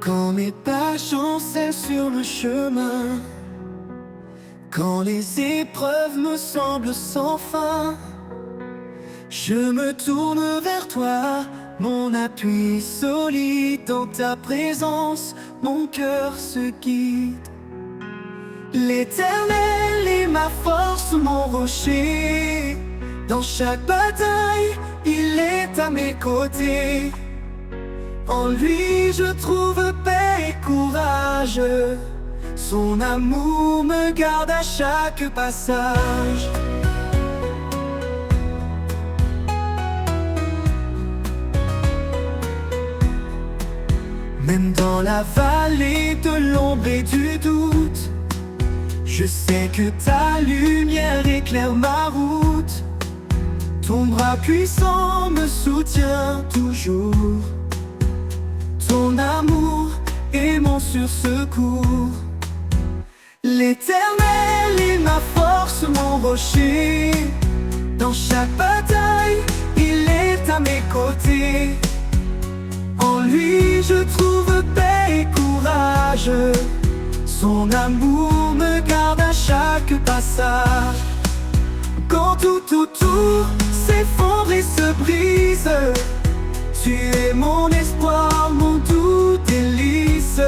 Quand mes pas chancellent sur le chemin, quand les épreuves me semblent sans fin, je me tourne vers toi, mon appui solide. Dans ta présence, mon cœur se guide. L'Éternel est ma force, mon rocher. Dans chaque bataille, il est à mes côtés. En lui je trouve paix et courage. Son amour me garde à chaque passage. Même dans la vallée de l'ombre et du doute, je sais que ta lumière éclaire ma route. Ton bras puissant me soutient toujours. Ton amour est mon sursecours. L'Éternel est ma force, mon rocher. Dans chaque bataille, il est à mes côtés. En lui je trouve paix et courage. Son amour me garde à chaque passage. Quand tout autour s'effondre et se brise, tu es mon espoir, mon doux délice.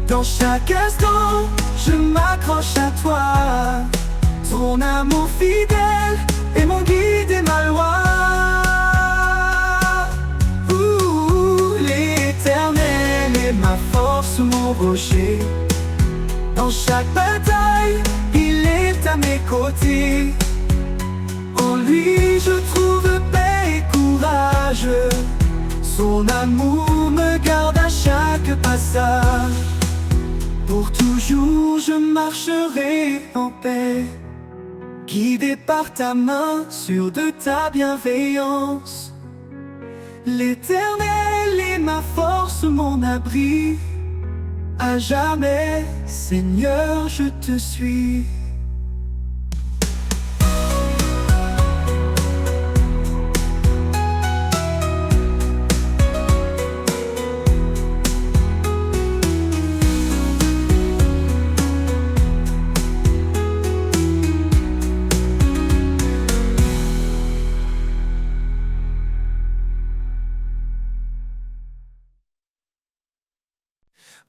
Dans chaque instant, je m'accroche à toi. Ton amour fidèle est mon guide et ma loi. L'Éternel est ma force, mon rocher. Dans chaque bataille, il est à mes côtés. En lui je trouve paix et courage. Son amour me garde à chaque passage. Pour toujours je marcherai en paix, guidé par ta main, sûr de ta bienveillance. L'Éternel est ma force, mon abri. À jamais, Seigneur, je te suis.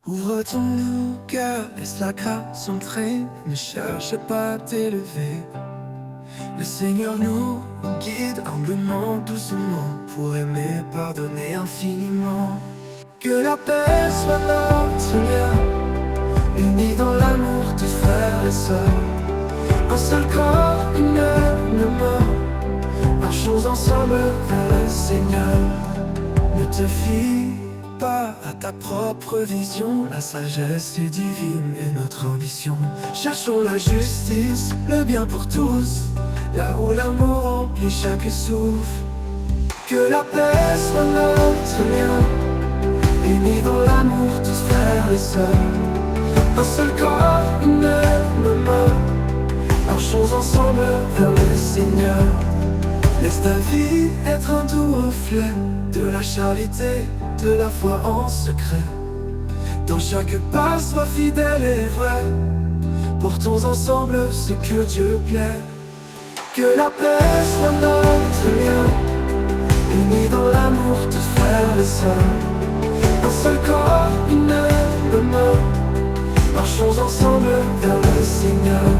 Ouvre ton cœur, laisse la grâce entrer. Ne cherche pas à t'élever. Le Seigneur nous guide humblement, doucement, pour aimer, pardonner infiniment. Que la paix soit notre lien, unis dans l'amour, tous frères et sœurs. Un seul corps, une même mort, marchons ensemble vers le Seigneur. Ne te fie pas à ta propre vision, la sagesse est divine et notre ambition. Cherchons la justice, le bien pour tous, là où l'amour remplit chaque souffle. Que la paix soit notre lien, unis dans l'amour, tous frères et sœurs. Un seul corps, une même mort, marchons ensemble vers le Seigneur. Laisse ta vie être un doux reflet de la charité, de la foi en secret. Dans chaque pas, sois fidèle et vrai. Portons ensemble ce que Dieu plaît. Que la paix soit notre lien, unis dans l'amour, tous frères et sœurs. Un seul corps, une même mort, marchons ensemble vers le Seigneur.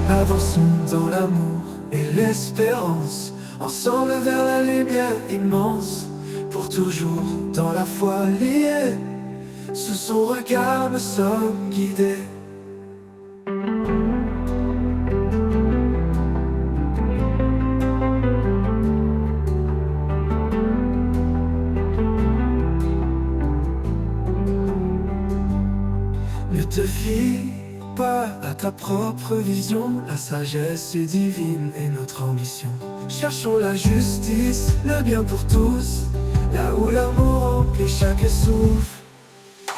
Avançons dans l'amour et l'espérance, ensemble vers la lumière immense. Pour toujours dans la foi liée, sous son regard nous sommes guidés. Ne te fie pas à ta propre vision, la sagesse est divine et notre ambition. Cherchons la justice, le bien pour tous, là où l'amour remplit chaque souffle.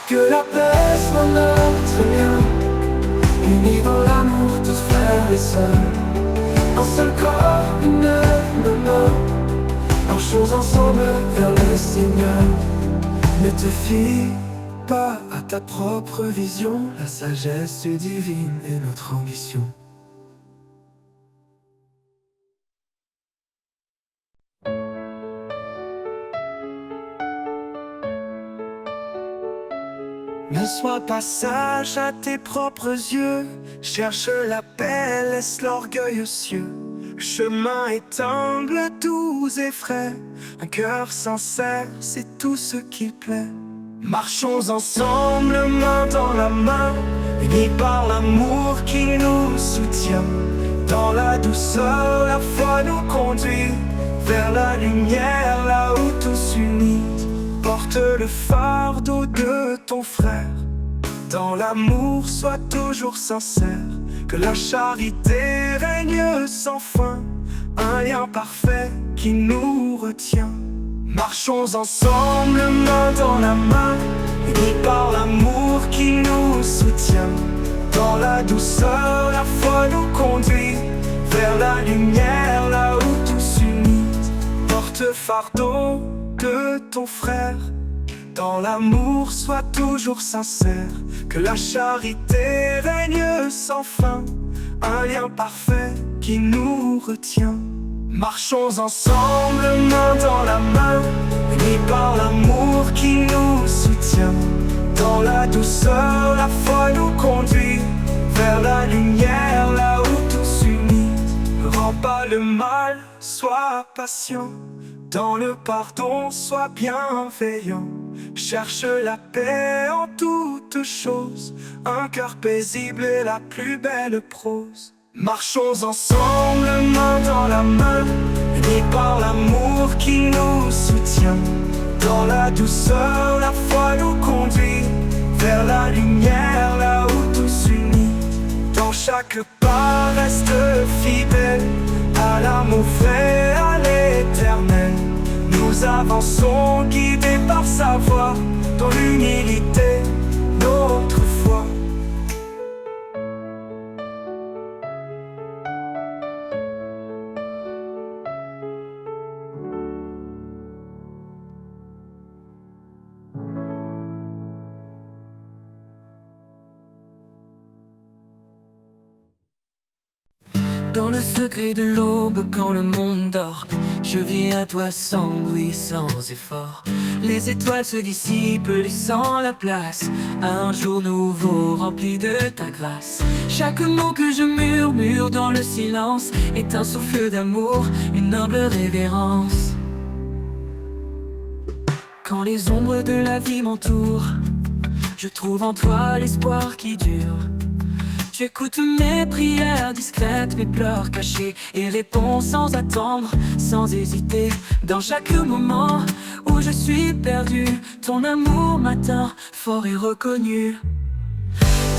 Que la paix soit notre lien, unis dans l'amour, tous frères et sœurs. Un seul corps, une même mort, marchons ensemble vers le Seigneur. Ne te fie pas à ta propre vision, la sagesse divine est notre ambition. Ne sois pas sage à tes propres yeux, cherche la paix, laisse l'orgueil aux cieux. Le chemin est humble, doux et frais, un cœur sincère, c'est tout ce qui plaît. Marchons ensemble, main dans la main, unis par l'amour qui nous soutient. Dans la douceur, la foi nous conduit vers la lumière, là où tous unis. Porte le fardeau de ton frère. Dans l'amour, sois toujours sincère. Que la charité règne sans fin. Un lien parfait qui nous retient. Marchons ensemble, main dans la main, unis par l'amour qui nous soutient. Dans la douceur, la foi nous conduit vers la lumière, là où tous unis. Porte fardeau de ton frère. Dans l'amour, sois toujours sincère. Que la charité règne sans fin. Un lien parfait qui nous retient. Marchons ensemble, main dans la main, unis par l'amour qui nous soutient. Dans la douceur, la foi nous conduit vers la lumière, là où tous unis. Ne rends pas le mal, sois patient. Dans le pardon, sois bienveillant. Cherche la paix en toutes choses. Un cœur paisible est la plus belle prose. Marchons ensemble, main dans la main, unis par l'amour qui nous soutient. Dans la douceur, la foi nous conduit vers la lumière, là où tous unis. Dans chaque pas, reste fidèle à l'amour vrai, à l'éternel. Nous avançons guidés par sa voix, dans l'humilité, notre foi. Dans le secret de l'aube, quand le monde dort, je viens à toi sans bruit, sans effort. Les étoiles se dissipent, laissant la place à un jour nouveau, rempli de ta grâce. Chaque mot que je murmure dans le silence est un souffle d'amour, une humble révérence. Quand les ombres de la vie m'entourent, je trouve en toi l'espoir qui dure. Tu écoutes mes prières discrètes, mes pleurs cachés, et réponds sans attendre, sans hésiter. Dans chaque moment où je suis perdu, ton amour m'atteint, fort et reconnu.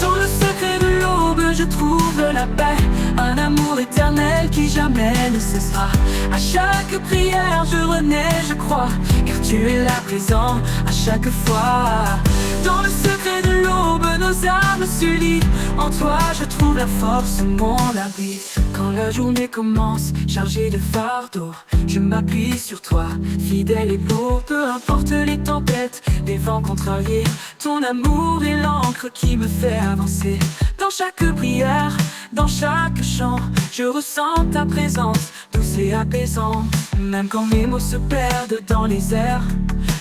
Dans le secret de l'aube, je trouve la paix, un amour éternel qui jamais ne cessera. À chaque prière, je renais, je crois, car tu es là présent à chaque fois. Dans le secret de l'aube, nos âmes s'unissent. En toi, je trouve la force, mon abri. Quand la journée commence, chargée de fardeaux, je m'appuie sur toi, fidèle et beau. Peu importe les tempêtes, les vents contrariés, ton amour est l'encre qui me fait avancer. Dans chaque prière, dans chaque chant, je ressens ta présence, douce et apaisante. Même quand mes mots se perdent dans les airs,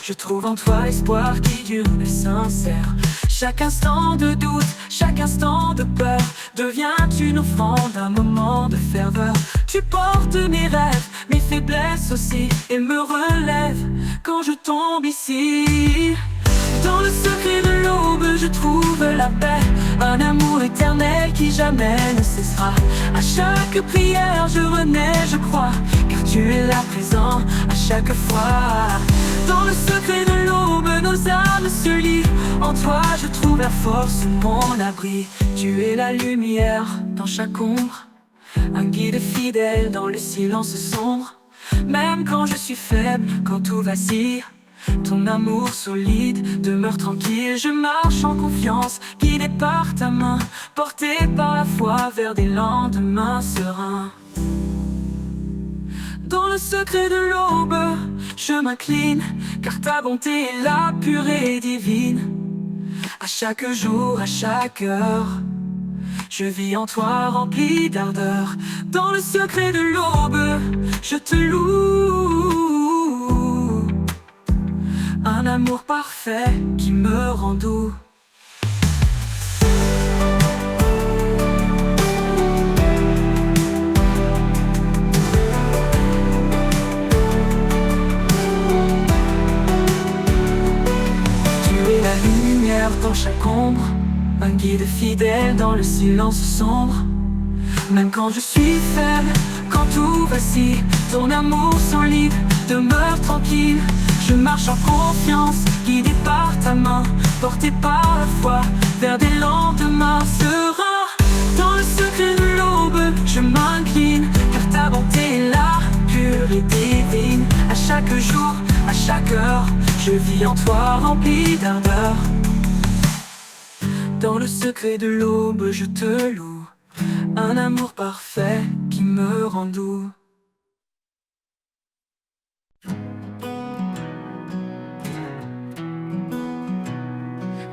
je trouve en toi l'espoir qui dure et sincère. Chaque instant de doute, chaque instant de peur devient une offrande, un moment de ferveur. Tu portes mes rêves, mes faiblesses aussi, et me relèves quand je tombe ici. Dans le secret de l'aube, je trouve la paix, un amour éternel qui jamais ne cessera. À chaque prière, je renais, je crois, car tu es là présent à chaque fois. Dans le secret de l'aube, nos âmes se lient. En toi, je trouve la force, mon abri. Tu es la lumière dans chaque ombre, un guide fidèle dans le silence sombre. Même quand je suis faible, quand tout vacille, ton amour solide demeure tranquille. Je marche en confiance, guidé par ta main, porté par la foi vers des lendemains sereins. Dans le secret de l'aube, je m'incline, car ta bonté est la pure et divine. À chaque jour, à chaque heure, je vis en toi rempli d'ardeur. Dans le secret de l'aube, je te loue. Un amour parfait qui me rend doux. Tu es la lumière dans chaque ombre, un guide fidèle dans le silence sombre. Même quand je suis faible, quand tout vacille, ton amour s'enlivre, demeure tranquille. Je marche en confiance, guidé par ta main, porté par la foi, vers des lendemains sereins. Dans le secret de l'aube, je m'incline, car ta bonté est là, pure et divine. À chaque jour, à chaque heure, je vis en toi rempli d'ardeur. Dans le secret de l'aube, je te loue, un amour parfait qui me rend doux.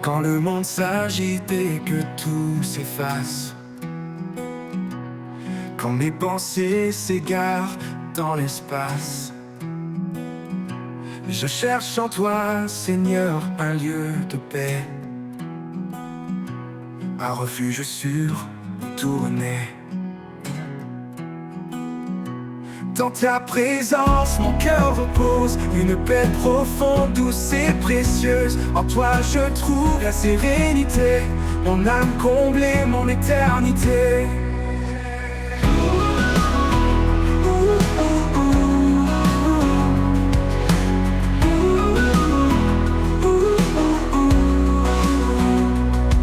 Quand le monde s'agite et que tout s'efface, quand mes pensées s'égarent dans l'espace, je cherche en toi, Seigneur, un lieu de paix, un refuge sûr où tourner. Dans ta présence, mon cœur repose, une paix profonde, douce et précieuse. En toi je trouve la sérénité, mon âme comblée, mon éternité.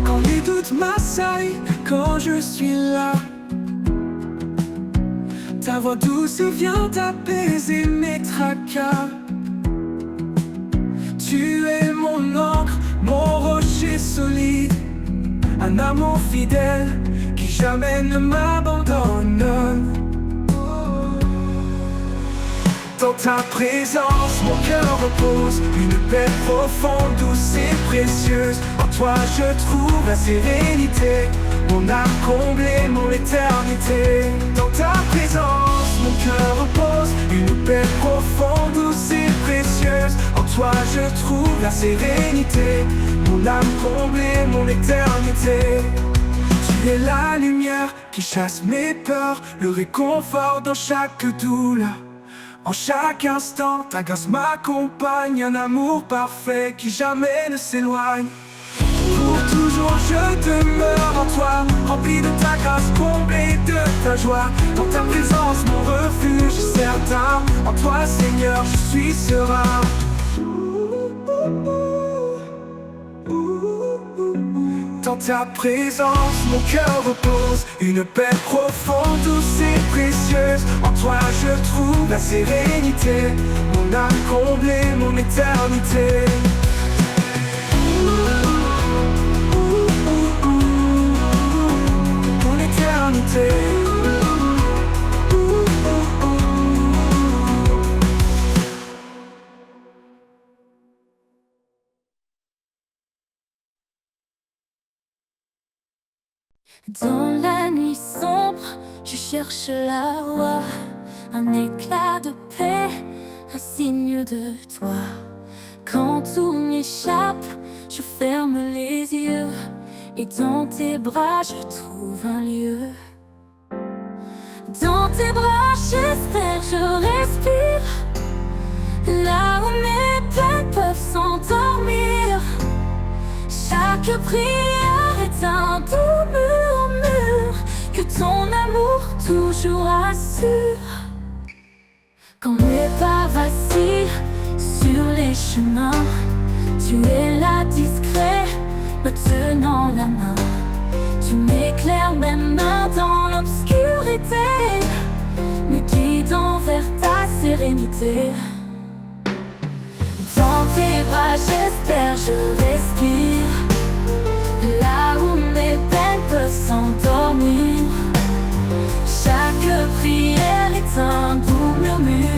Quand les doutes m'assaillent, quand je suis là, ta voix douce vient apaiser mes tracas. Tu es mon encre, mon rocher solide, un amour fidèle qui jamais ne m'abandonne. Dans ta présence, mon cœur repose, une paix profonde, douce et précieuse. En toi je trouve la sérénité, mon âme comblée, mon éternité. Dans ta présence, mon cœur repose, une paix profonde, douce et précieuse. En toi je trouve la sérénité, mon âme comblée, mon éternité. Tu es la lumière qui chasse mes peurs, le réconfort dans chaque douleur. En chaque instant, ta grâce m'accompagne, un amour parfait qui jamais ne s'éloigne. Pour toujours je demeure en toi, rempli de ta grâce, comblé de ta joie. Dans ta présence, mon refuge est certain, en toi Seigneur je suis serein. Dans ta présence, mon cœur repose, une paix profonde, douce et précieuse. En toi je trouve la sérénité, mon âme comblée, mon éternité. Mon éternité. Dans la nuit sombre, je cherche la voie, un éclat de paix, un signe de toi. Quand tout m'échappe, je ferme les yeux, et dans tes bras je trouve un lieu. Dans tes bras j'espère, je respire, là où mes peines peuvent s'endormir. Chaque prière est un doux murmure que ton amour toujours assure. Quand mes pas vacillent sur les chemins, tu es là discret, me tenant la main. Tu m'éclaires même dans l'obscurité, me guidant vers ta sérénité. Dans tes bras j'espère, je respire, là où mes peines peuvent s'endormir. Chaque prière est un doux murmure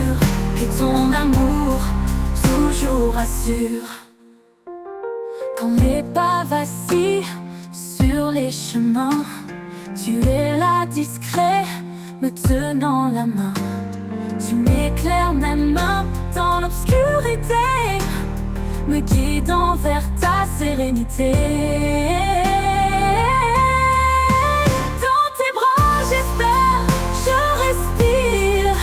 ton amour toujours assure. Quand les pas vacillent sur les chemins, tu es là discret, me tenant la main. Tu m'éclaires même dans l'obscurité, me guidant vers ta sérénité. Dans tes bras j'espère, je respire,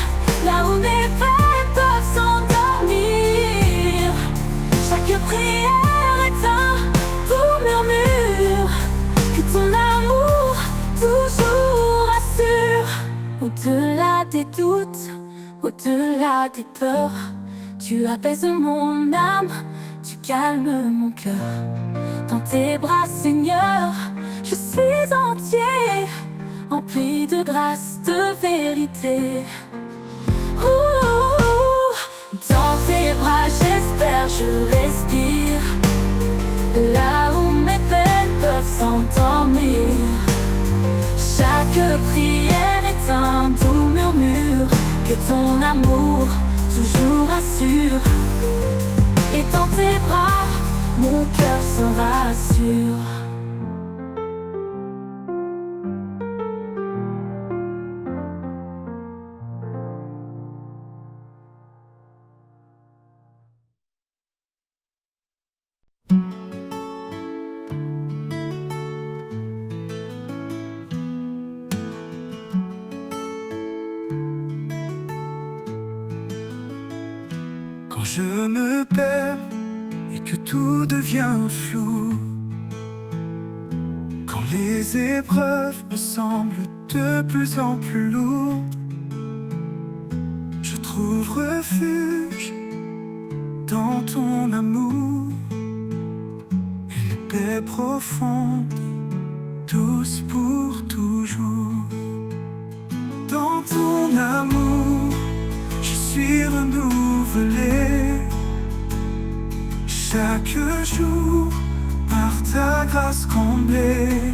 là où mes peines peuvent s'endormir. Chaque prière est un doux murmure, que ton amour toujours assure. Au-delà des doutes, au-delà des peurs, tu apaises mon âme, tu calmes mon cœur. Dans tes bras, Seigneur, je suis entier, empli de grâce, de vérité. Dans tes bras, j'espère, je respire, là où mes peines peuvent s'endormir. Chaque prière est un doux murmure, que ton amour toujours assure. Et dans tes bras, mon cœur se rassure. Quand je me perds et que tout devient flou, quand les épreuves me semblent de plus en plus lourdes, je trouve refuge dans ton amour, une paix profonde, douce pour toujours. Dans ton amour, je suis renouvelé chaque jour par ta grâce comblée.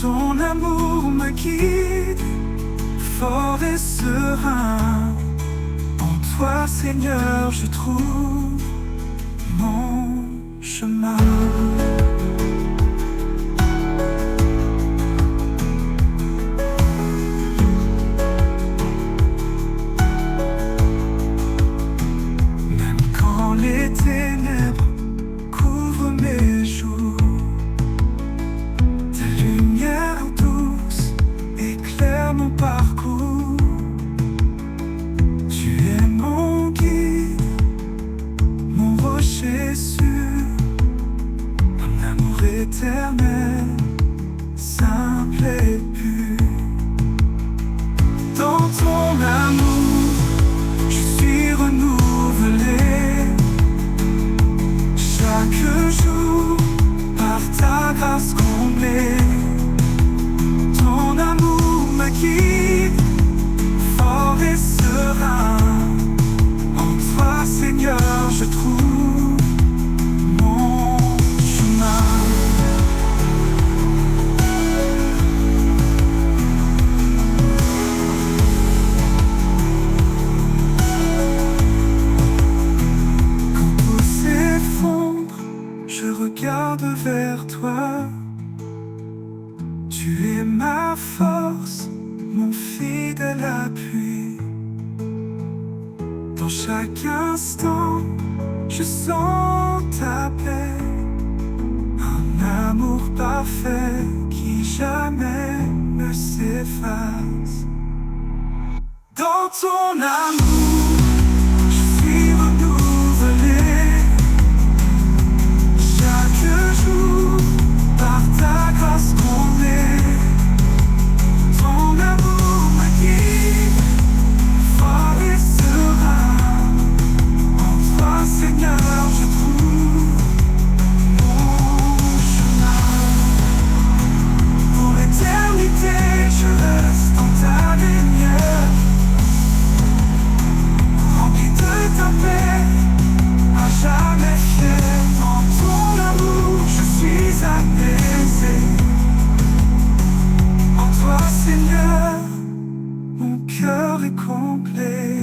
Ton amour me guide, fort et serein. En toi, Seigneur, je trouve mon chemin. Les ténèbres couvrent mes jours, ta lumière douce éclaire mon parcours. Tu es mon guide, mon rocher sûr, un amour éternel, simple et pur. Dans ton amour, je suis renouvelé chaque jour par ta grâce comblée. Ton amour me guide, fort et serein. En toi, Seigneur, je trouve mon chemin. Je regarde vers toi, tu es ma force, mon fidèle appui. Dans chaque instant, je sens ta paix, un amour parfait qui jamais ne s'efface. Dans ton amour, je suis renouvelé chaque jour par ta grâce comblée. Ton amour me guide, fort et serein. En toi, Seigneur, je trouve mon chemin. Pour l'éternité, je reste dans ta lumière, rempli de ta paix, à jamais fier. Dans ton amour, je suis apaisé. En toi, Seigneur, mon cœur est complet.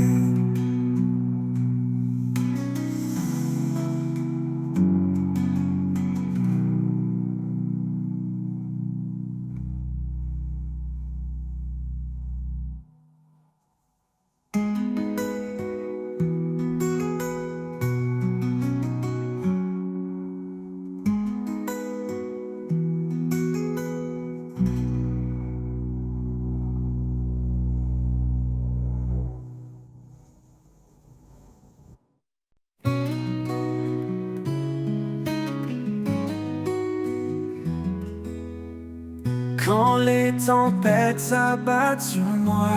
les tempêtes s'abattent sur moi,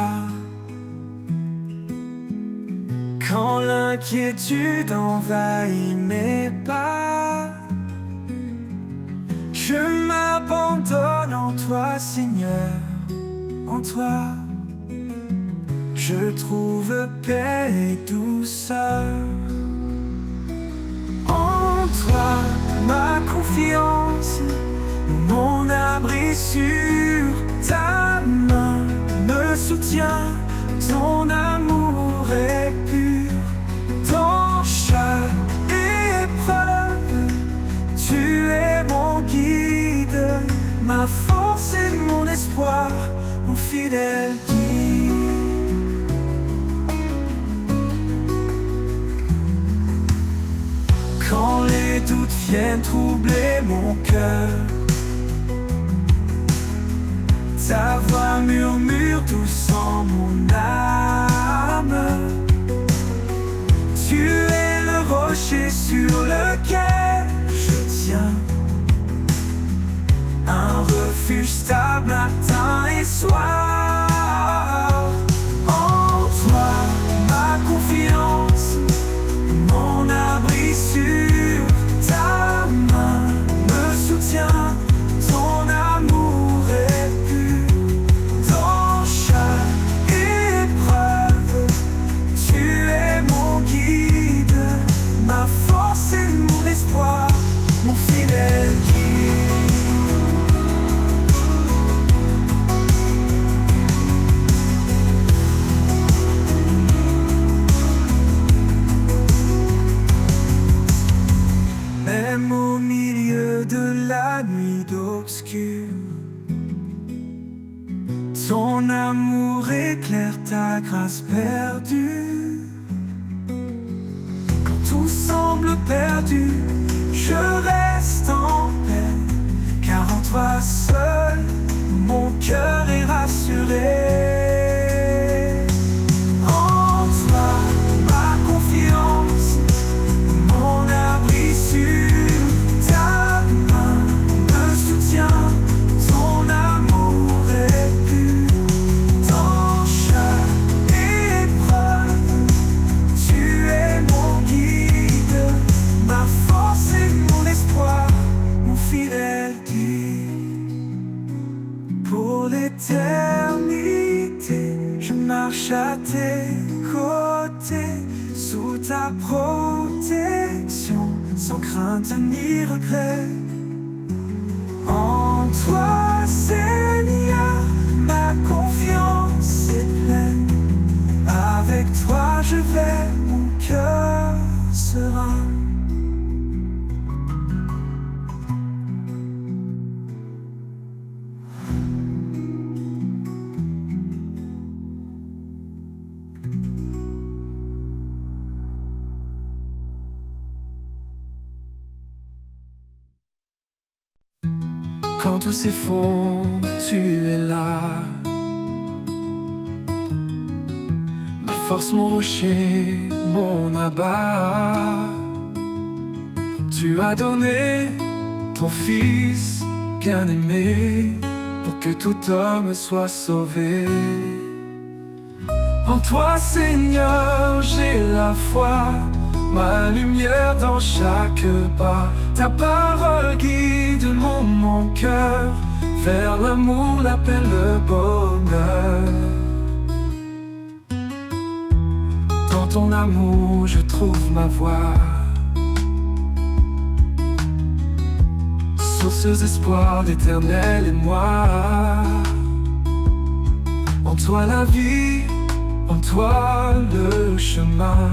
quand l'inquiétude envahit mes pas, je m'abandonne en toi, Seigneur, en toi. Je trouve paix et douceur. En toi, ma confiance, mon abri sûr. Ta main me soutient, ton amour est pur. Dans chaque épreuve, tu es mon guide, ma force et mon espoir, mon fidèle guide. Quand les doutes viennent troubler mon cœur, ta voix murmure douce en mon âme. Tu es le rocher sur lequel je tiens, un refuge stable matin et soir. En toi, ma confiance, mon abri sûr. Ta main me soutient, ton amour est pur. Dans chaque épreuve, tu es mon guide, ma force et mon espoir, mon fidèle guide. Même au milieu de la nuit obscure, ton amour éclaire, ta grâce perdue. Quand tout semble perdu, je reste en paix, car en toi seul, mon cœur est rassuré. En toi, ma confiance, mon abri sûr. Ta main me soutient, ton amour est pur. Dans chaque épreuve, tu es mon guide, ma force et mon espoir, mon fidèle guide. Pour l'éternité, je marche à tes côtés, sous ta protection, sans crainte ni regret. En toi, Seigneur, ma confiance est pleine. Avec toi, je vais, mon cœur serein. Quand tout s'effondre, tu es là, ma force, mon rocher, mon abat. Tu as donné ton Fils bien-aimé pour que tout homme soit sauvé. En toi, Seigneur, j'ai la foi, ma lumière dans chaque pas. Ta parole guide mon cœur vers l'amour, la paix, le bonheur. Dans ton amour, je trouve ma voie, source d'espoir, d'éternel émoi. En toi la vie, en toi le chemin,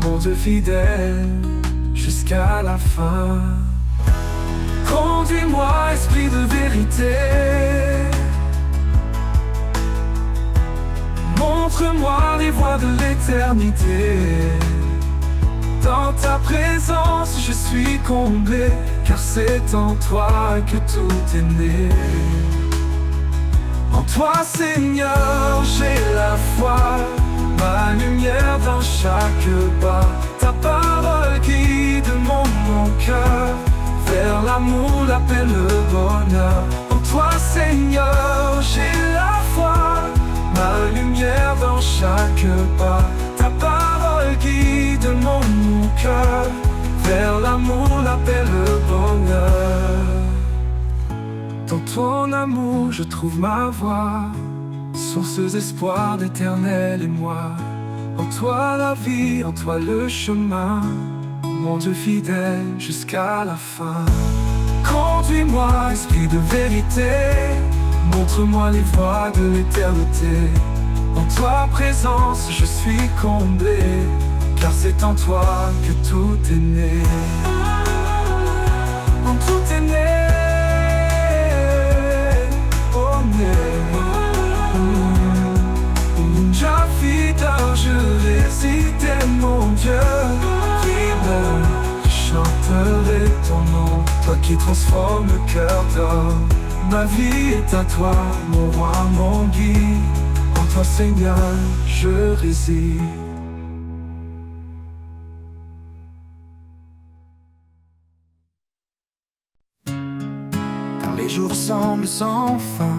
mon Dieu fidèle jusqu'à la fin. Conduis-moi, esprit de vérité, montre-moi les voies de l'éternité. Dans ta présence, je suis comblé, car c'est en toi que tout est né. En toi, Seigneur, j'ai la foi, ma lumière dans chaque pas. Ta parole guide mon cœur vers l'amour, la paix, le bonheur. toi Seigneur, j'ai la foi, ma lumière dans chaque pas. Ta parole guide mon cœur vers l'amour, la paix, le bonheur. Dans ton amour je trouve ma voie, source d'espoir d'éternel émoi. En toi la vie, en toi le chemin, mon Dieu fidèle jusqu'à la fin. Conduis-moi, esprit de vérité, montre-moi les voies de l'éternité. En toi présence, je suis comblé, car c'est en toi que tout est né. En tout est né, oh né. Jah fidèle, je réside, mon Dieu fidèle. Je chanterai ton nom, toi qui transformes le cœur d'or. Ma vie est à toi, mon roi, mon guide. En toi Seigneur, je réside. Quand les jours semblent sans fin,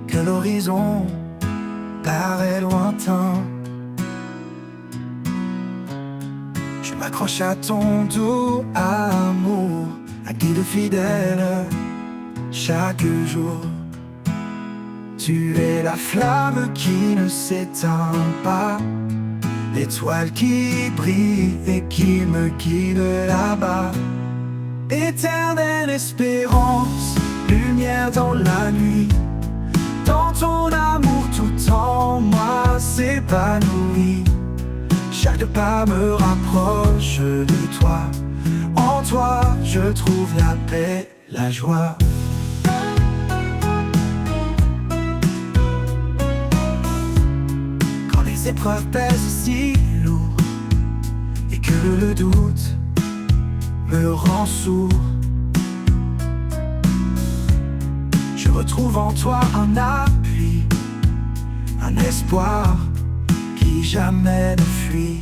que l'horizon paraît lointain, je m'accroche à ton doux amour, un guide fidèle chaque jour. Tu es la flamme qui ne s'éteint pas, l'étoile qui brille et qui me guide là-bas. Éternelle espérance, lumière dans la nuit, dans ton amour tout en moi s'épanouit. Chaque pas me rapproche de toi, en toi je trouve la paix, la joie. Quand les épreuves pèsent si lourd et que le doute me rend sourd, je retrouve en toi un appui, un espoir qui jamais ne fuit.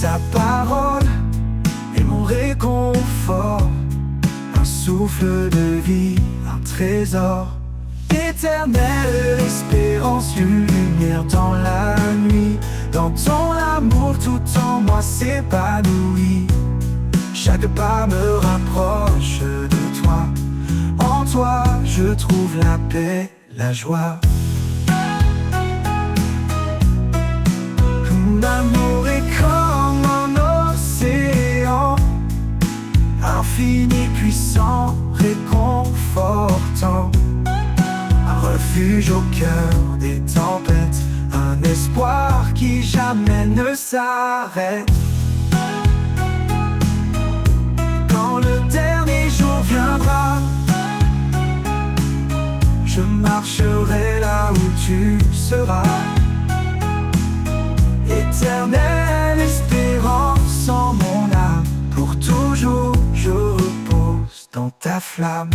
Ta parole est mon réconfort, un souffle de vie, un trésor. Éternelle espérance, une lumière dans la nuit, dans ton amour tout en moi s'épanouit. Chaque pas me rapproche de toi, en toi je trouve la paix, la joie. L'amour est comme un océan, infini, puissant, réconfortant. Un refuge au cœur des tempêtes, un espoir qui jamais ne s'arrête. Quand le dernier jour viendra, je marcherai là où tu seras. Éternelle espérance en mon âme, pour toujours je repose dans ta flamme.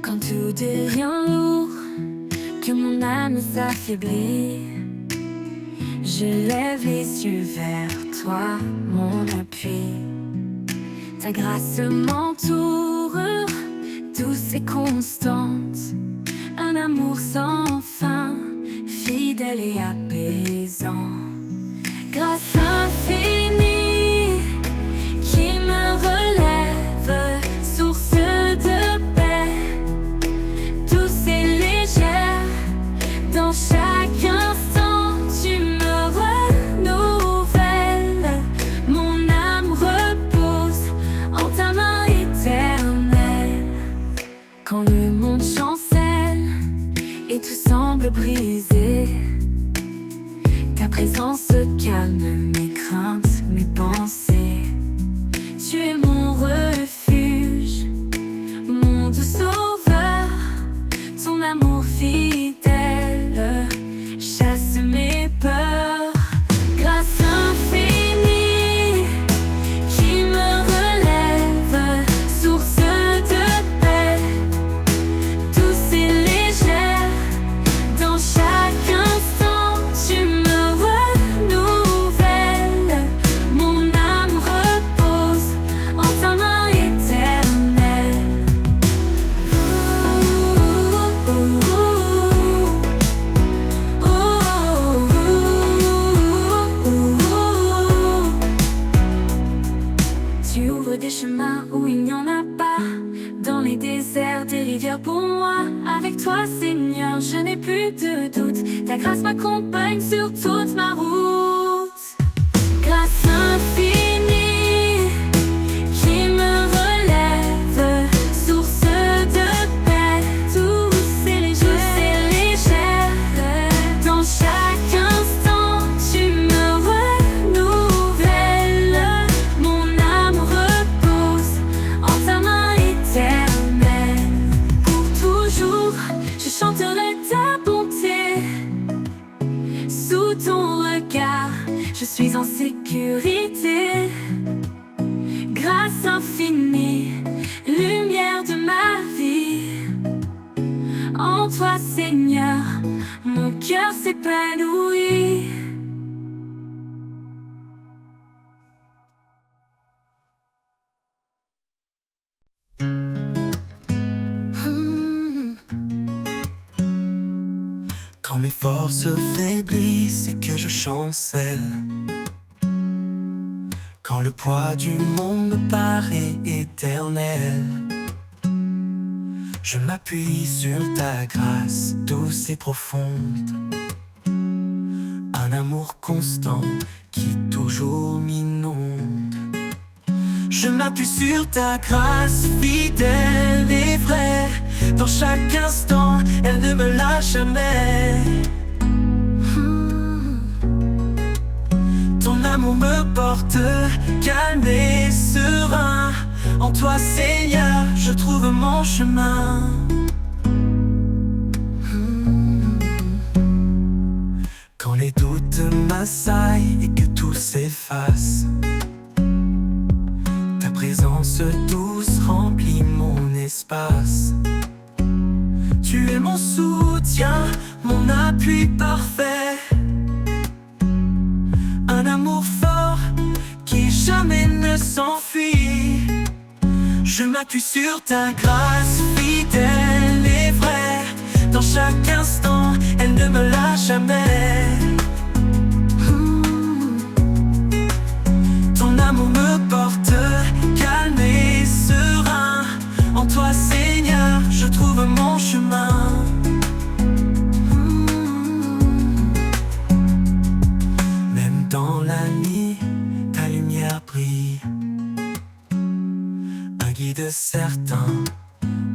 Quand tout devient lourd, que mon âme s'affaiblit, je lève les yeux vers toi, mon appui. Ta grâce m'entoure, douce et constante, un amour sans fin, fidèle et apaisant. Grâce infinie qui me relève, source de paix, douce et légère. Dans chaque instant, tu me renouvelles. Mon âme repose en ta main éternelle. Quand le monde chancelle et tout semble brisé, ta présence calme mes craintes, mes pensées. chemins où il n'y en a pas, dans les déserts, des rivières pour moi. Avec toi, Seigneur, je n'ai plus de doute. Ta grâce m'accompagne sur toute ma route. Grâce infinie qui me relève, source de paix, douce et légère. Dans chaque instant, tu me renouvelles. Mon âme repose en ta main éternelle. Pour toujours, je chanterai ta bonté. Sous ton regard, je suis en sécurité. Grâce infinie, lumière de ma vie. En toi, Seigneur, mon cœur s'épanouit. Quand mes forces faiblissent et que je chancelle, quand le poids du monde me paraît éternel, je m'appuie sur ta grâce douce et profonde. Un amour constant qui toujours m'inonde. Je m'appuie sur ta grâce fidèle et vraie. Dans chaque instant, elle ne me lâche jamais. Ton amour me porte calme et serein. En toi, Seigneur, je trouve mon chemin. Quand les doutes m'assaillent et que tout s'efface, ta présence douce remplit mon espace. Tu es mon soutien, mon appui parfait. Un amour fort qui jamais ne s'enfuit. Je m'appuie sur ta grâce fidèle et vraie. Dans chaque instant, elle ne me lâche jamais. Ton amour me porte calme et serein. En toi, Seigneur, je trouve mon chemin. Même dans la nuit, ta lumière brille. Un guide certain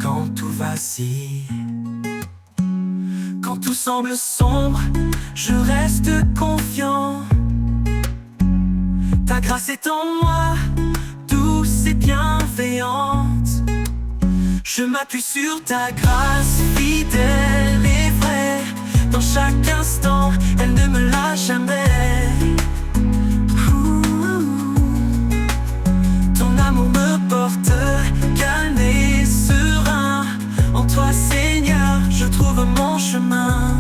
quand tout vacille. Quand tout semble sombre, je reste confiant. Ta grâce est en moi, douce et bienveillante. Je m'appuie sur ta grâce fidèle et vraie. Dans chaque instant, elle ne me lâche jamais. Ton amour me porte calme et serein. En toi, Seigneur, je trouve mon chemin.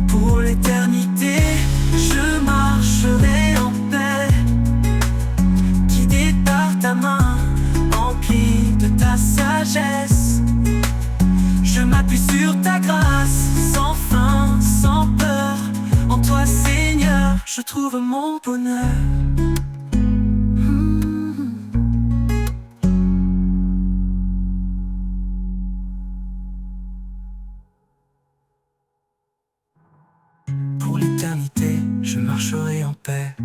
Pour l'éternité, je marcherai en paix, guidé par ta main, empli de ta sagesse. Je m'appuie sur ta grâce, sans fin, sans peur. En toi, Seigneur, je trouve mon bonheur. Pour l'éternité, je marcherai en paix,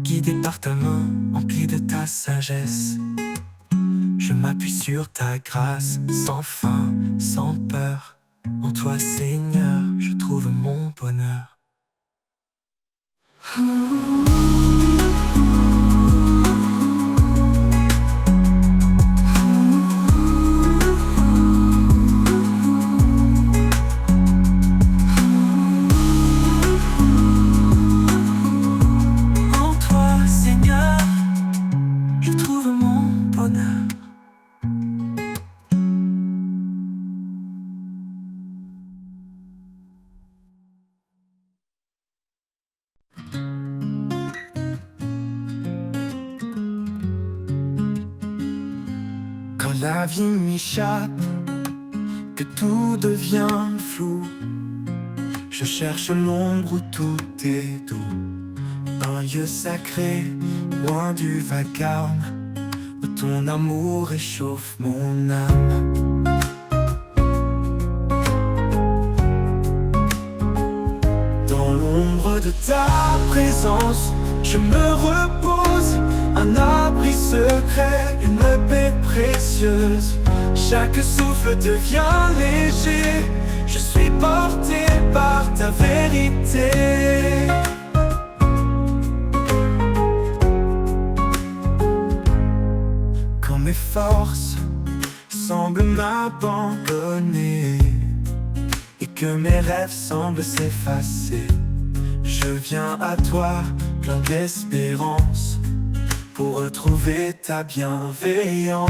guidé par ta main, empli de ta sagesse. Je m'appuie sur ta grâce, sans fin, sans peur. En toi, Seigneur, je trouve mon bonheur. En toi, Seigneur, je trouve mon bonheur. Quand la vie m'échappe, que tout devient flou, Je cherche l'ombre où tout est doux, un lieu sacré, loin du vacarme, où ton amour réchauffe mon âme. Dans l'ombre de ta présence, je me repose, un abri secret, une paix précieuse. Chaque souffle devient léger, je suis porté par ta vérité. Quand mes forces semblent m'abandonner et que mes rêves semblent s'effacer, je viens à toi plein d'espérance pour retrouver ta bienveillance.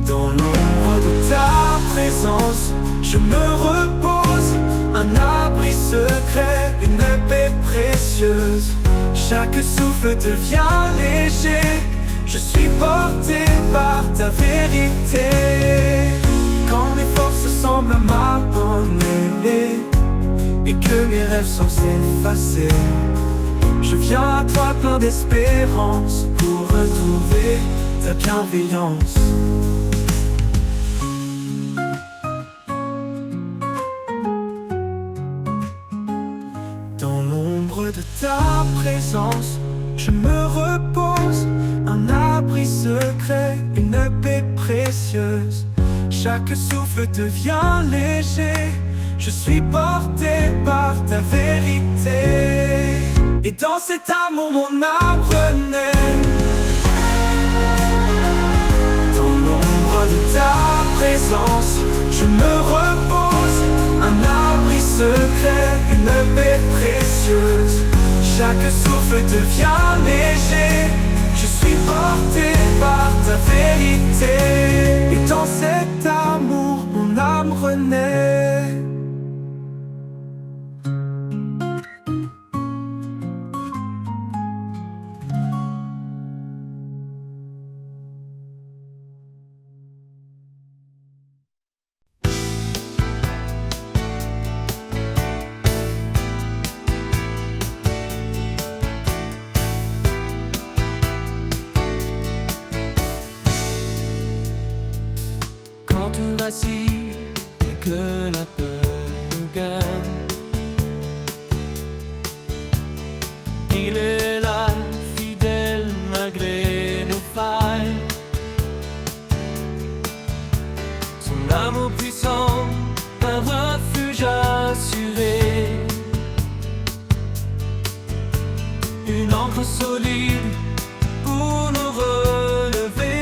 Dans l'ombre de ta présence, je me repose, un abri secret, une paix précieuse. Chaque souffle devient léger, je suis porté par ta vérité. Quand mes forces semblent m'abandonner et que mes rêves semblent s'effacer, je viens à toi plein d'espérance pour retrouver ta bienveillance. Dans l'ombre de ta présence, je me repose, un abri secret, une paix précieuse. Chaque souffle devient léger, je suis porté par ta vérité. Et dans cet amour mon âme renaît. Dans l'ombre de ta présence, je me repose, un abri secret, une paix précieuse. Chaque souffle devient léger, je suis porté par ta vérité. Et dans cet amour mon âme renaît. Et que la peur nous gagne, il est là, fidèle malgré nos failles. Son amour puissant, un refuge assuré, une encre solide pour nous relever.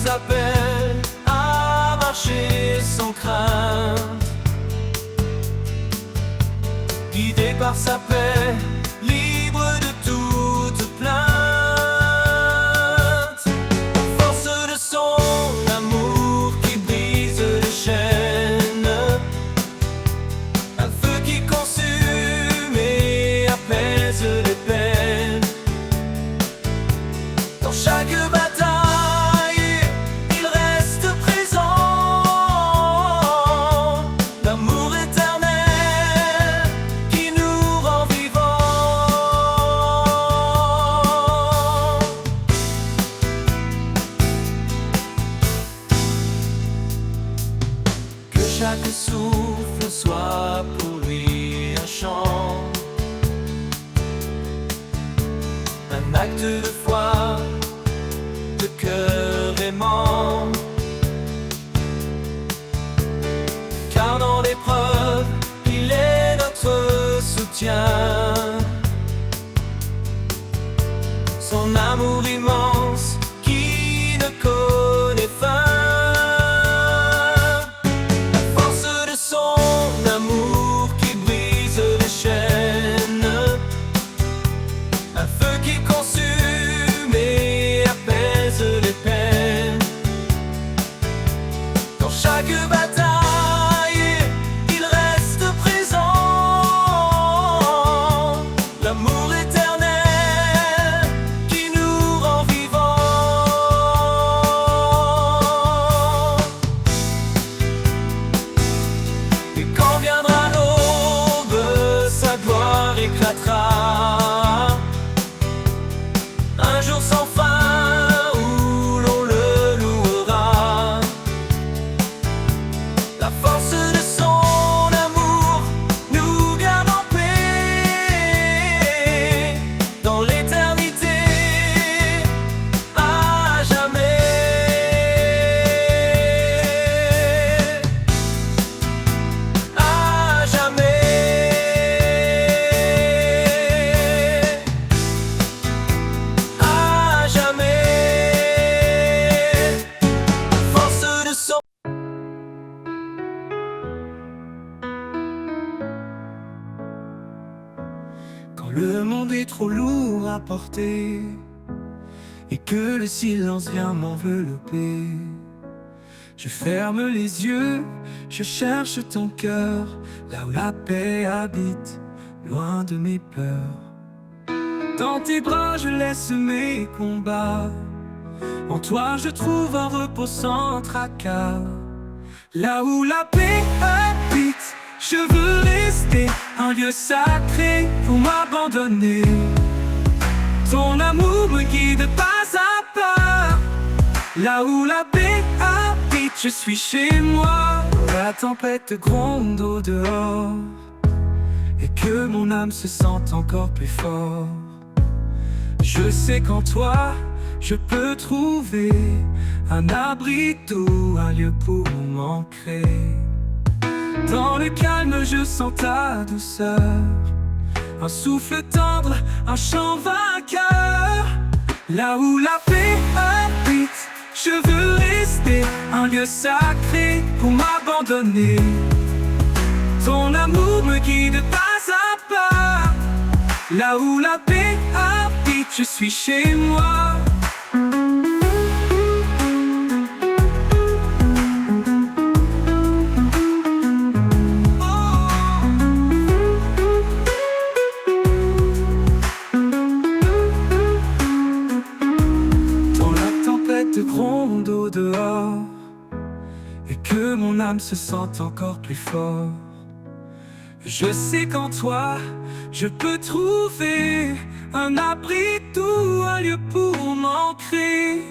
Appelle à marcher sans crainte, guidé par sa paix, libre de toute plainte. Force de son amour qui brise les chaînes, un feu qui consume et apaise les peines. Dans chaque bataille l'amour éternel qui nous rend vivants. soutient. Son amour immense qui ne connaît fin. La force de son amour qui brise les chaînes. Un feu qui consume et apaise les peines. Dans chaque bataille, il reste présent. L'amour éternel qui nous rend vivants. Et quand viendra l'aube, sa gloire éclatera. Un jour sans fin où l'on le louera. La force de son amour nous garde en paix dans l'éternité, à jamais. À jamais. À jamais. Force de son. Quand le monde est trop lourd à porter et que le silence vient m'envelopper, je ferme les yeux, je cherche ton cœur, là où la paix habite, loin de mes peurs. Dans tes bras je laisse mes combats, en toi je trouve un repos sans tracas. Là où la paix habite, je veux rester un lieu sacré pour m'abandonner. Ton amour me guide pas à pas. Là où la paix habite, je suis chez moi. La tempête gronde au dehors et que mon âme se sente encore plus fort. Je sais qu'en toi, je peux trouver un abri doux, un lieu pour m'ancrer. Dans le calme, je sens ta douceur, un souffle tendre, un chant vainqueur. Là où la paix habite, je veux rester un lieu sacré pour m'abandonner. Ton amour me guide pas à pas. Là où la paix habite, je suis chez moi. Gronde au dehors et que mon âme se sente encore plus fort. Je sais qu'en toi, je peux trouver un abri doux, un lieu pour m'ancrer.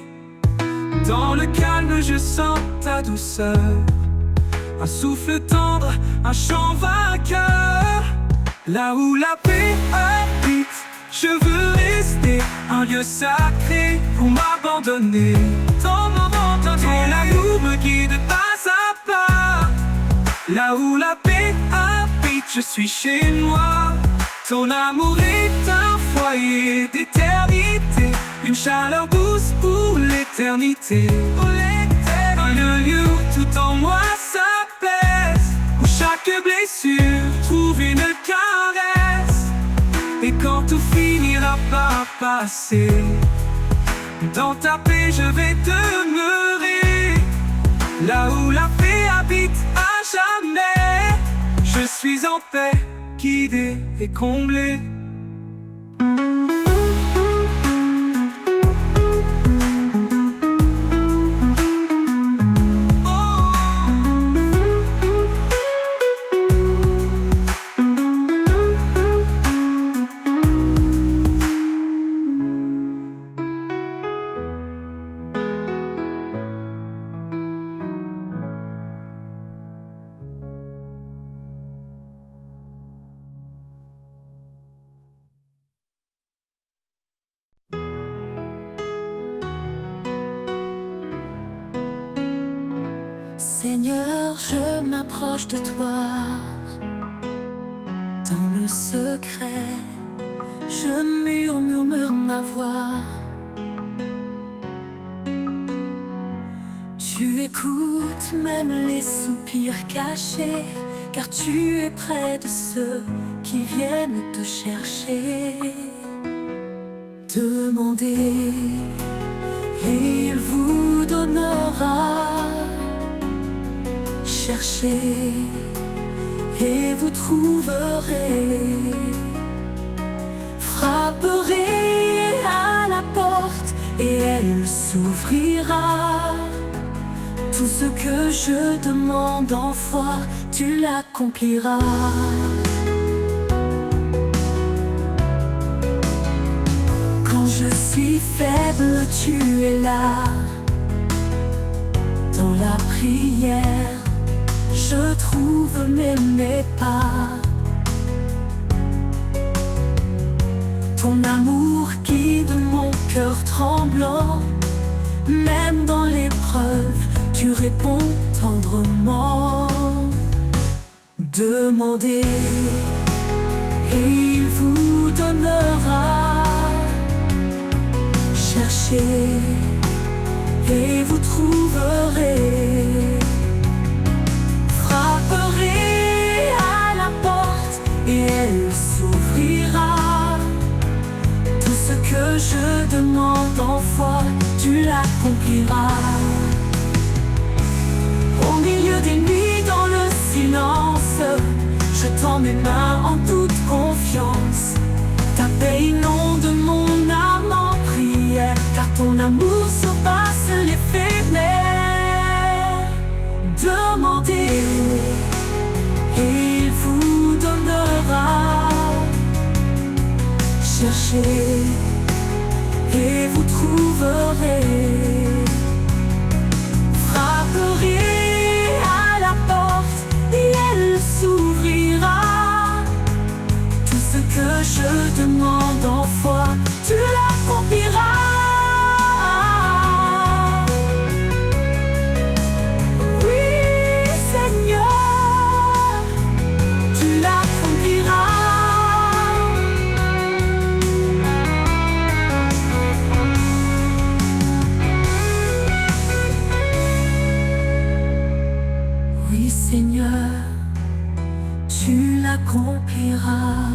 Dans le calme, je sens ta douceur, un souffle tendre, un chant vainqueur. Là où la paix habite, je veux rester un lieu sacré pour m'abandonner. Ton amour me guide pas à pas. Là où la paix habite, je suis chez moi. Ton amour est un foyer d'éternité, une chaleur douce pour l'éternité. Un lieu où tout en moi s'apaise, où chaque blessure trouve une caresse. Et quand tout finira par passer, dans ta paix je vais demeurer. Là où la paix habite à jamais, je suis en paix, guidé et comblé. Seigneur, je m'approche de toi. Dans le le secret, je murmure ma voix. Tu écoutes même les soupirs cachés, car tu es près de ceux qui viennent te chercher. Demandez et il vous donnera. Cherchez et vous trouverez. Frapperez à la porte et elle s'ouvrira. Tout ce que je demande en foi, tu l'accompliras. Quand je suis faible, tu es là. Dans la prière, je trouve mes pas. Ton amour guide mon cœur tremblant. Même dans l'épreuve, tu réponds tendrement. Demandez et il vous donnera. Cherchez et vous trouverez. Frapperez à la porte et elle s'ouvrira. Tout ce que je demande en foi, tu l'accompliras. Au milieu des nuits, dans le silence, je tends mes mains en toute confiance. Ta paix inonde mon âme en prière, car ton amour surpasse l'éphémère. Demandez et il vous donnera. Cherchez et vous trouverez. Frapperez à la porte et elle s'ouvrira. Tout ce que je demande en foi, tu l'accompliras. Oui, Seigneur, tu l'accompliras. Oui, Seigneur, tu l'accompliras.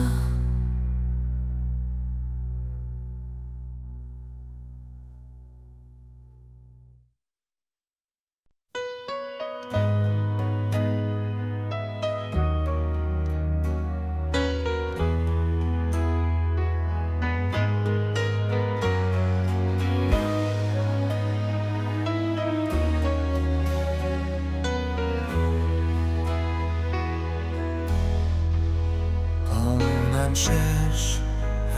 Cherche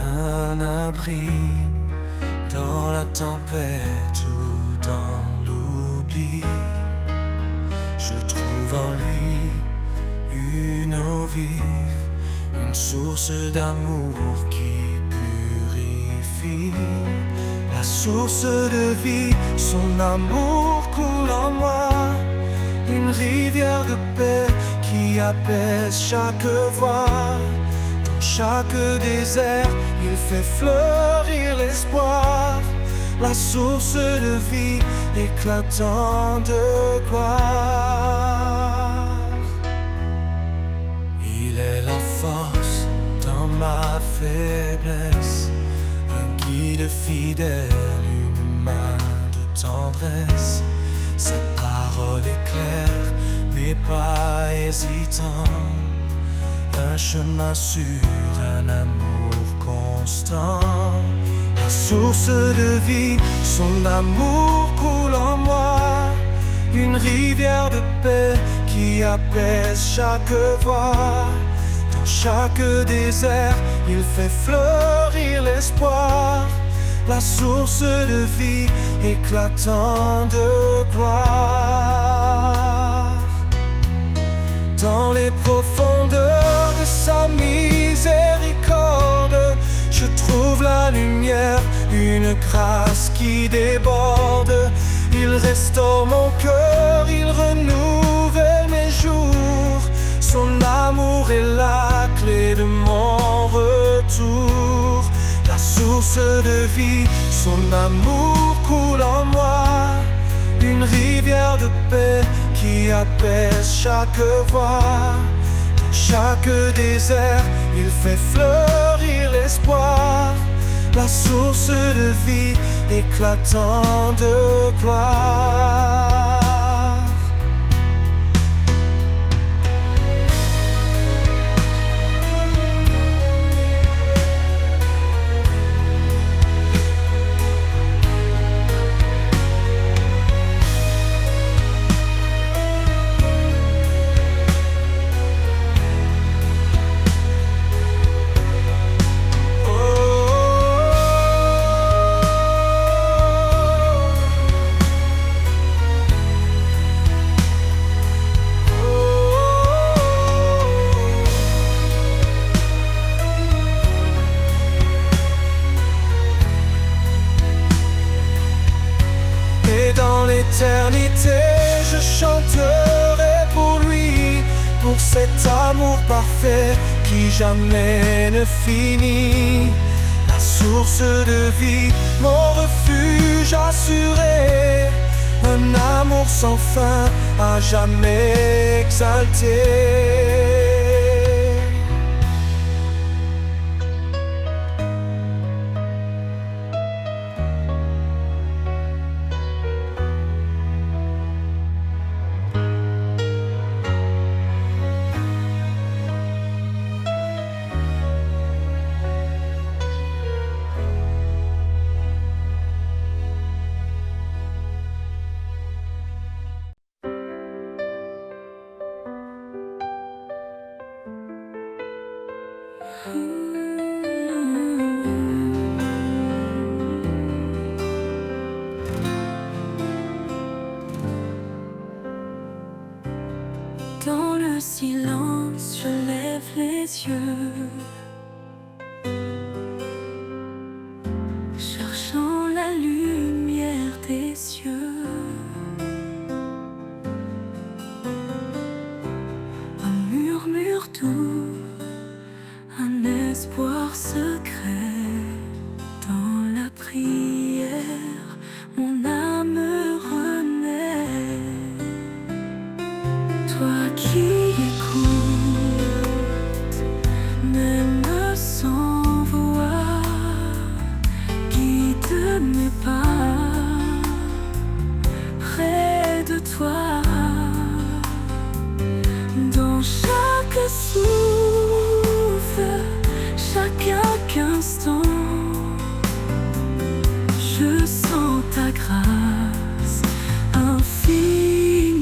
un abri dans la tempête ou dans l'oubli. Je trouve en lui une eau vive, une source d'amour qui purifie. La source de vie, son amour coule en moi. Une rivière de paix qui apaise chaque voix. Chaque désert, il fait fleurir l'espoir. La source de vie éclatant de gloire. Il est la force dans ma faiblesse, un guide fidèle, une main de tendresse. Sa parole est claire, mais pas hésitant. Un chemin sûr, un amour constant. La source de vie, son amour coule en moi. Une rivière de paix qui apaise chaque voix. Dans chaque désert, il fait fleurir l'espoir. La source de vie éclatant de gloire. Dans les profondeurs de sa miséricorde, je trouve la lumière, une grâce qui déborde. Il restaure mon cœur, il renouvelle mes jours. Son amour est la clé de mon source de vie, son amour coule en moi, une rivière de paix qui apaise chaque voix. Chaque désert, il fait fleurir l'espoir, la source de vie éclatant de gloire. Dans l'éternité, je chanterai pour lui, pour cet amour parfait qui jamais ne finit. La source de vie, mon refuge assuré, un amour sans fin, à jamais exalté. Dans le silence, je lève les yeux, cherchant la lumière des cieux. Un murmure doux, un espoir secret. Dans la prière, mon âme renaît. Toi qui écoutes, même sans voix, guide mes pas près de toi. Dans chaque souffle, chaque instant, je sens ta grâce infinie.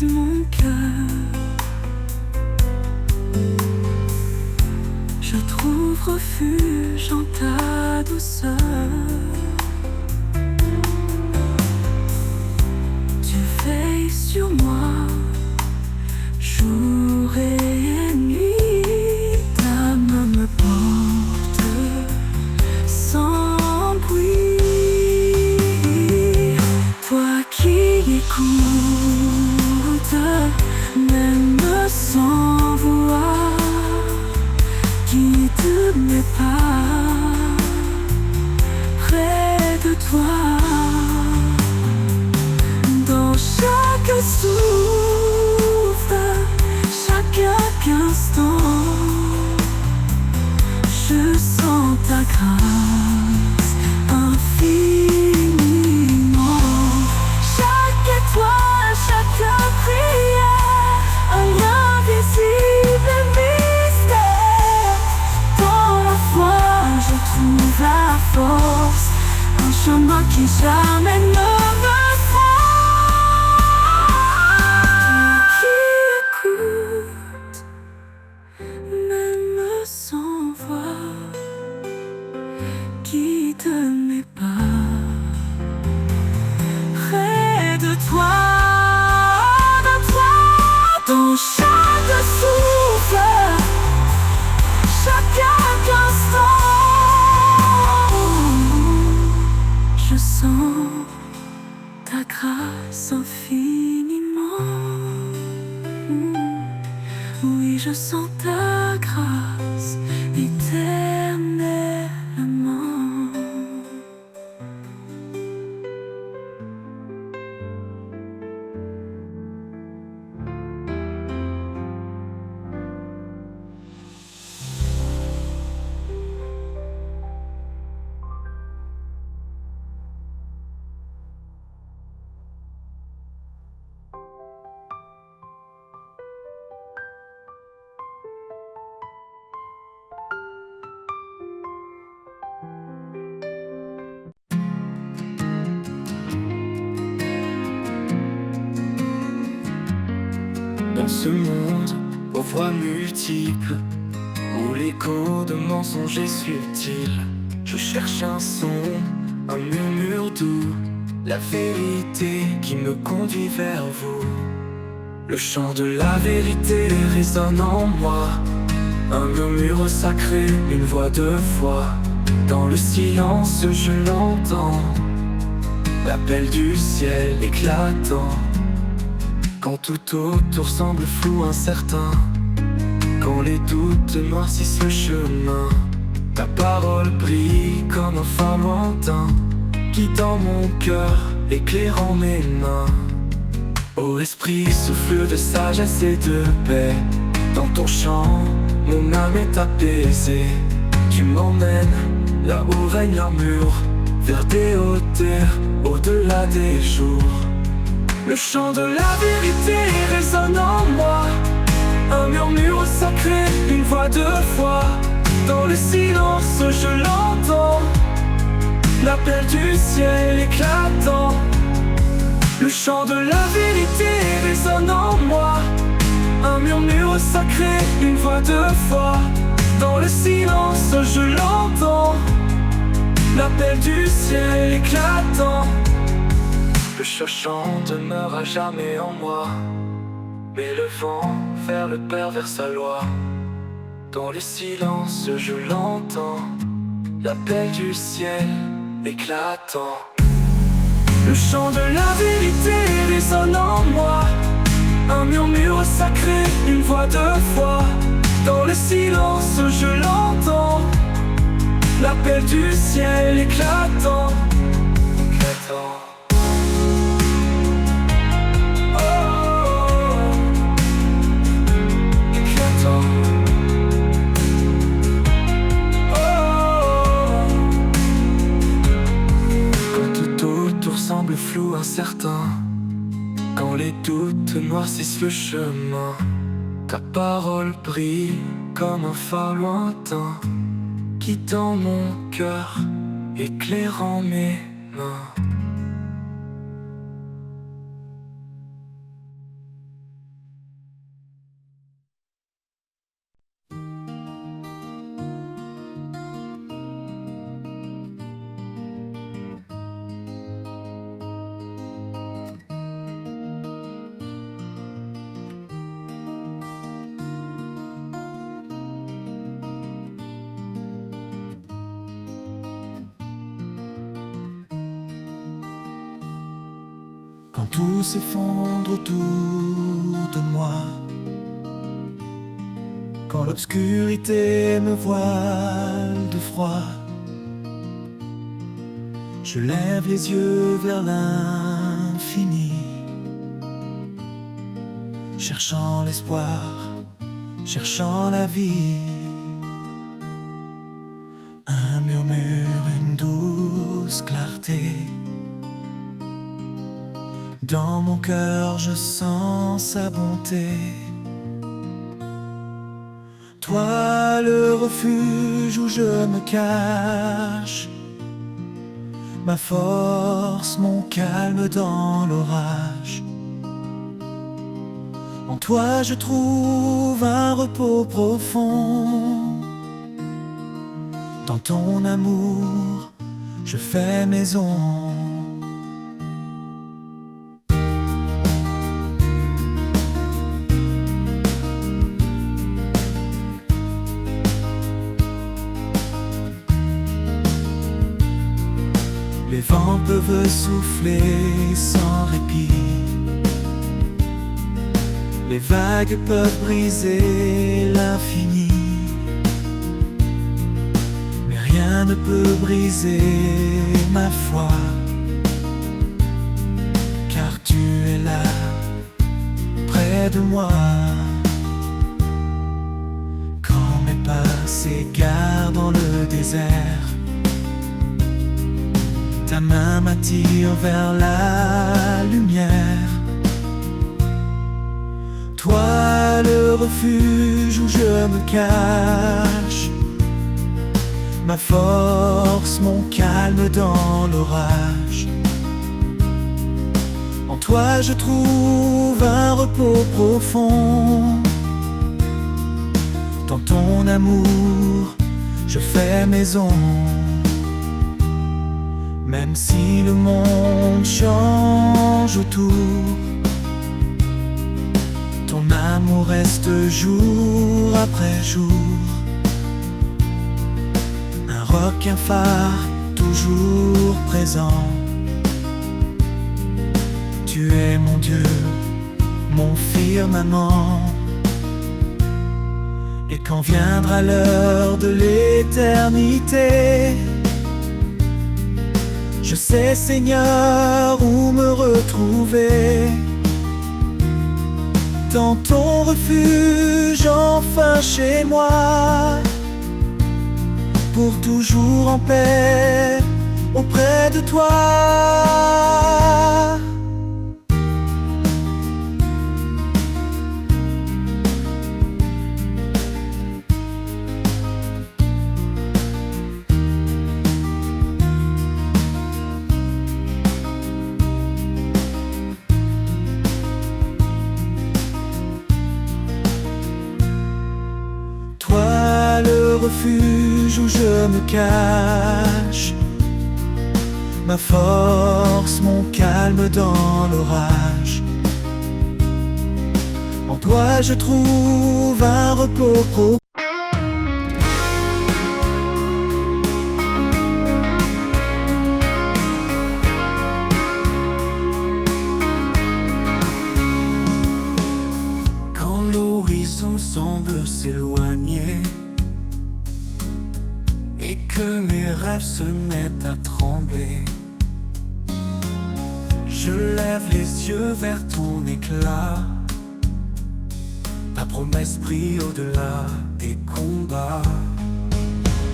Mon cœur, je trouve refuge en ta douceur. Tu veilles sur moi, jour et nuit. Ta main me porte sans bruit. Toi qui écoutes, même sans voix, guide mes pas près de toi. Dans chaque souffle, chaque instant, je sens ta grâce infiniment. Chaque étoile, chaque prière, un lien visible et mystère. Dans la foi, je trouve la force, un chemin qui jamais ne me froisse. Qui écoute, même sans voix, guide mes pas près de toi. Dans chaque souffle, Oui, je sens ta grâce éternellement. Dans ce monde aux voix multiples, où l'écho de mensonges est subtil, je cherche un son, un murmure doux, la vérité qui me conduit vers vous. Le chant de la vérité résonne en moi, un murmure sacré, une voix de foi. Dans le silence je l'entends, l'appel du ciel éclatant. Quand tout autour semble flou, incertain, quand les doutes noircissent le chemin, ta parole brille comme un phare lointain, guidant mon cœur, éclairant mes mains. Ô esprit, souffle de sagesse et de paix, dans ton chant, mon âme est apaisée. Tu m'emmènes là où règne l'amour, vers des hauteurs, au-delà des jours. Le chant de la vérité résonne en moi, un murmure sacré, une voix de foi. Dans le silence je l'entends, l'appel du ciel éclatant. Le chant de la vérité résonne en moi, un murmure sacré, une voix de foi. Dans le silence je l'entends, l'appel du ciel éclatant. Le chant demeure à jamais en moi, m'élevant vers le Père, vers sa loi. Dans le silence je l'entends, l'appel du ciel éclatant. Le chant de la vérité résonne en moi, un murmure sacré, une voix de foi. Dans le silence je l'entends, l'appel du ciel éclatant. Semble flou, incertain, quand les doutes noircissent le chemin, ta parole brille comme un phare lointain, guidant mon cœur, éclairant mes mains. Quand tout s'effondre autour de moi, quand l'obscurité me voile de froid, je lève les yeux vers l'infini, cherchant l'espoir, cherchant la vie. Un murmure, une douce clarté. Dans mon cœur je sens sa bonté. Toi le refuge où je me cache, ma force, mon calme dans l'orage. En toi je trouve un repos profond. Dans ton amour je fais maison. Les vents peuvent souffler sans répit, Les vagues peuvent briser l'infini, mais rien ne peut briser ma foi, car tu es là, près de moi. Quand mes pas s'égarent dans le désert, ta main m'attire vers la lumière. Toi le refuge où je me cache, ma force, mon calme dans l'orage. En toi je trouve un repos profond. Dans ton amour je fais maison. Même si le monde change autour, ton amour reste jour après jour. Un roc, un phare, toujours présent. Tu es mon Dieu, mon firmament. Et quand viendra l'heure de l'éternité, je sais, Seigneur, où me retrouver. Dans ton refuge, enfin chez moi, pour toujours en paix auprès de toi. Toi le refuge où je me cache, ma force, mon calme dans l'orage. En toi je trouve un repos profond. Quand l'horizon semble s'éloigner et que mes rêves se mettent à trembler, je lève les yeux vers ton éclat. Ta promesse brille au-delà des combats.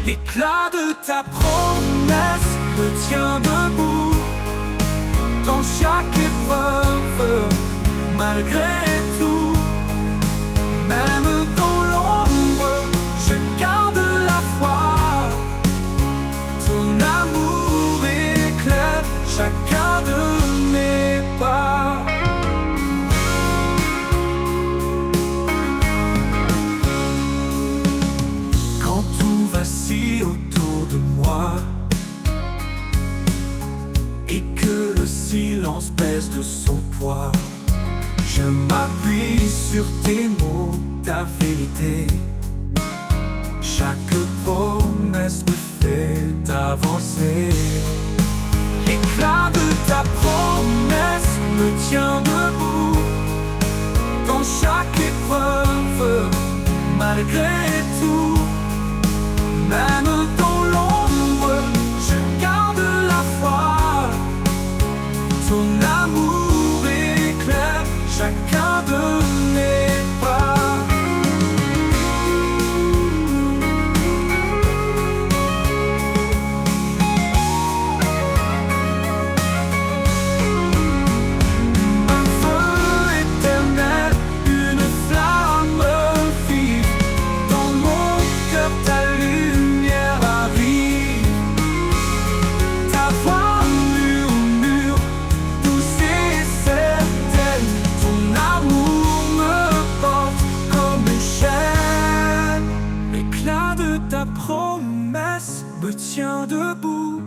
L'éclat de ta promesse me tient debout dans chaque épreuve, malgré tout. Même dans l'ombre, je garde la foi. Ton amour éclaire chacun de mes pas. Quand tout vacille autour de moi et que le silence pèse de son poids, je m'appuie sur tes mots, ta vérité. Chaque promesse me fait avancer. L'éclat de ta promesse me tient debout dans chaque épreuve, malgré tout. Même dans l'ombre, je garde la foi. Ton amour éclaire chacun de mes pas. Un feu éternel, une flamme vive. Dans mon cœur ta lumière arrive. Ta voix murmure, douce et certaine. Ton amour me porte comme une chaîne. L'éclat de ta promesse me tient debout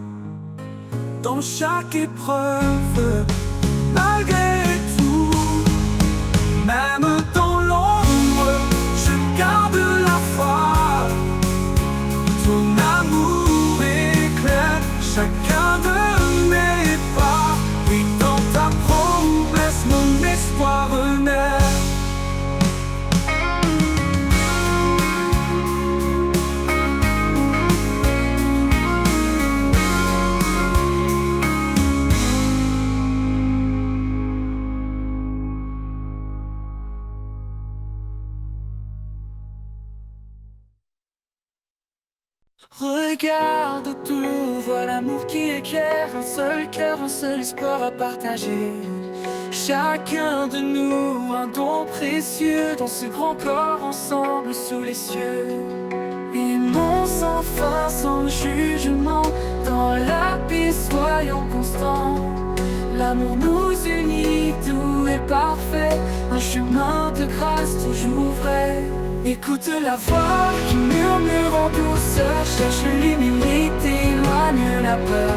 dans chaque épreuve, malgré tout. Même dans l'ombre, je garde la foi. Ton amour éclaire chacun de mes pas. Oui, dans ta promesse, mon espoir renaît. Regarde autour, vois l'amour qui éclaire, un seul cœur, un seul espoir à partager. Chacun de nous, un don précieux, dans ce grand corps ensemble sous les cieux. Aimons sans fin, sans jugement, dans la paix soyons constants. L'amour nous unit, tout est parfait, un chemin de grâce toujours vrai. Écoute la voix qui murmure en douceur, cherche l'humilité, éloigne la peur.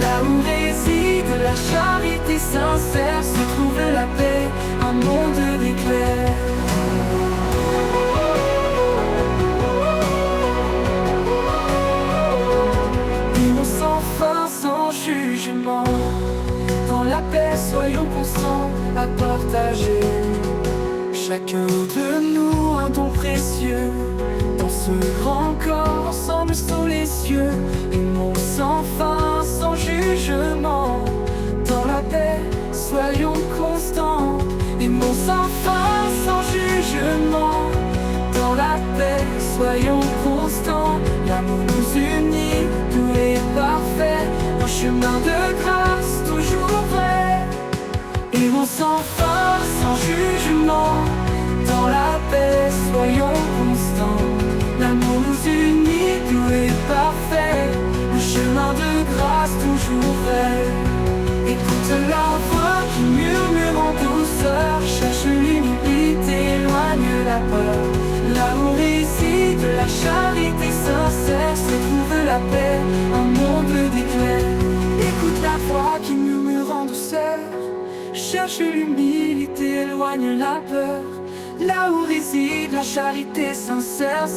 Là où réside la charité sincère, se trouve la paix, un monde d'éclairs. Aimons sans fin, sans jugement, dans la paix soyons constants à partager. Chacun de nous un don précieux, dans ce grand corps ensemble sous les cieux. Aimons sans fin, sans jugement, dans la paix soyons constants. Aimons sans fin, sans jugement, dans la paix soyons constants. L'amour nous unit, tout est parfait, un chemin de grâce toujours vrai. Aimons sans fin, sans jugement, dans la paix soyons constants. L'amour nous unit, tout est parfait, le chemin de grâce toujours vrai. Écoute la voix qui murmure en douceur, cherche l'humilité, éloigne la peur. Là où réside la charité sincère, se trouve la paix, un monde d'éclairs. Écoute la voix qui murmure en douceur, cherche l'humilité, éloigne la peur. Là où réside la charité sincère,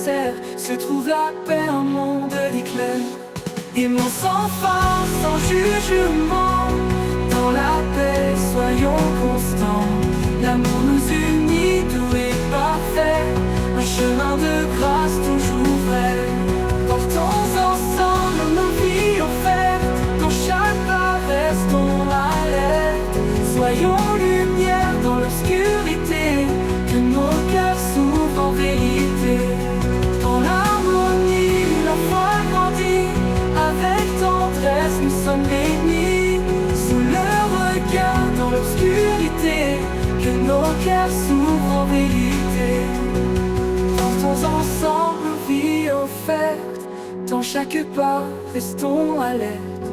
se trouve la paix, un monde d'éclairs. Aimons sans fin, sans jugement, dans la paix soyons constants. L'amour nous unit, tout est parfait, un chemin de grâce toujours vrai. Portons ensemble nos vies offertes, dans chaque pas restons alerte. Soyons lumière dans l'obscurité, que nos cœurs s'ouvrent en vérité. Dans l'harmonie, la foi grandit, avec tendresse nous sommes bénis. Sous le regard dans l'obscurité, que nos cœurs s'ouvrent en vérité. Portons ensemble nos vies offertes, dans chaque pas restons alertes.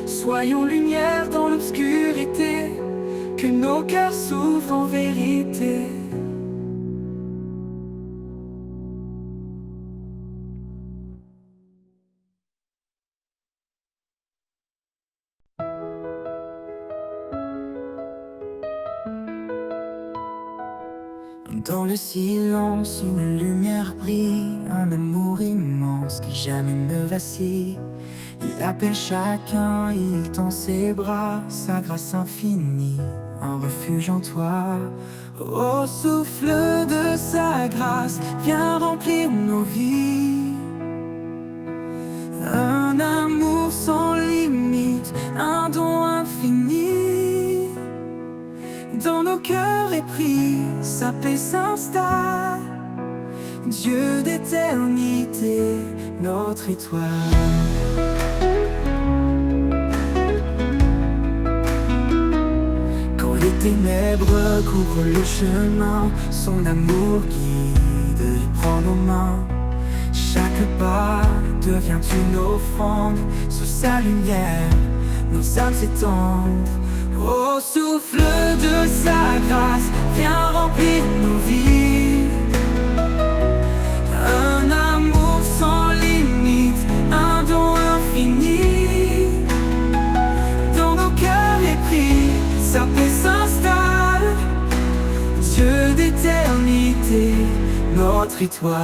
Soyons lumière dans l'obscurité, que nos cœurs s'ouvrent en vérité. Dans le silence, une lumière brille, un amour immense qui jamais ne vacille. Il appelle chacun, il tend ses bras, sa grâce infinie, un refuge en toi. Au souffle de sa grâce, viens remplir nos vies. Un amour sans limite, un don infini. Dans nos cœurs épris, sa paix s'installe. Dieu d'éternité, notre étoile. Quand les ténèbres couvrent le chemin, son amour guide, il prend nos mains. Chaque pas devient une offrande, sous sa lumière, nos âmes s'étendent. Au souffle de sa grâce, viens remplir nos vies. Un amour sans limite, un don infini. Dans nos cœurs épris, sa paix s'installe. Dieu d'éternité, notre étoile.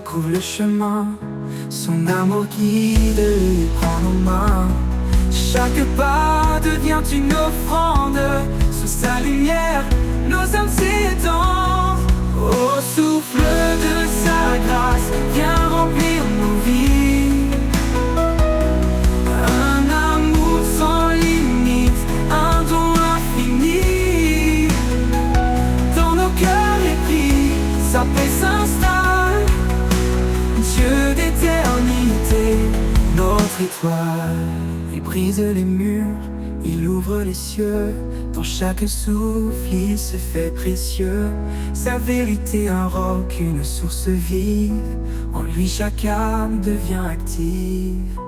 Couvre le chemin, son amour guide, lui prend nos mains. Chaque pas devient une offrande, sous sa lumière, nos âmes s'étendent. Au souffle de sa grâce, viens remplir nos vies. Un amour sans limite, un don infini. Il brise les murs, il ouvre les cieux. Dans chaque souffle, il se fait précieux. Sa vérité, un roc, une source vive. En lui, chaque âme devient active.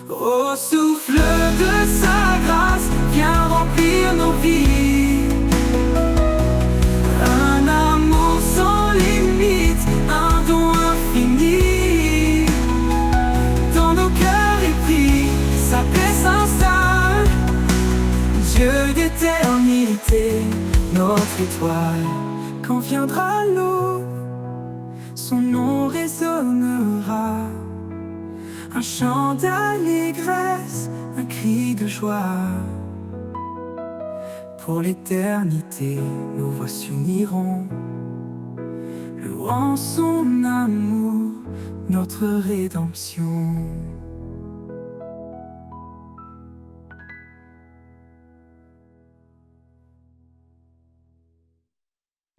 Ô souffle de sa grâce, viens remplir nos vies. Un amour sans limite, un don infini. Dans nos cœurs il prie, sa paix s'installe. Dieu d'éternité, notre étoile. Quand viendra l'aube, son nom résonnera. Un chant d'allégresse, un cri de joie. Pour l'éternité, nos voix s'uniront, louant son amour, notre rédemption.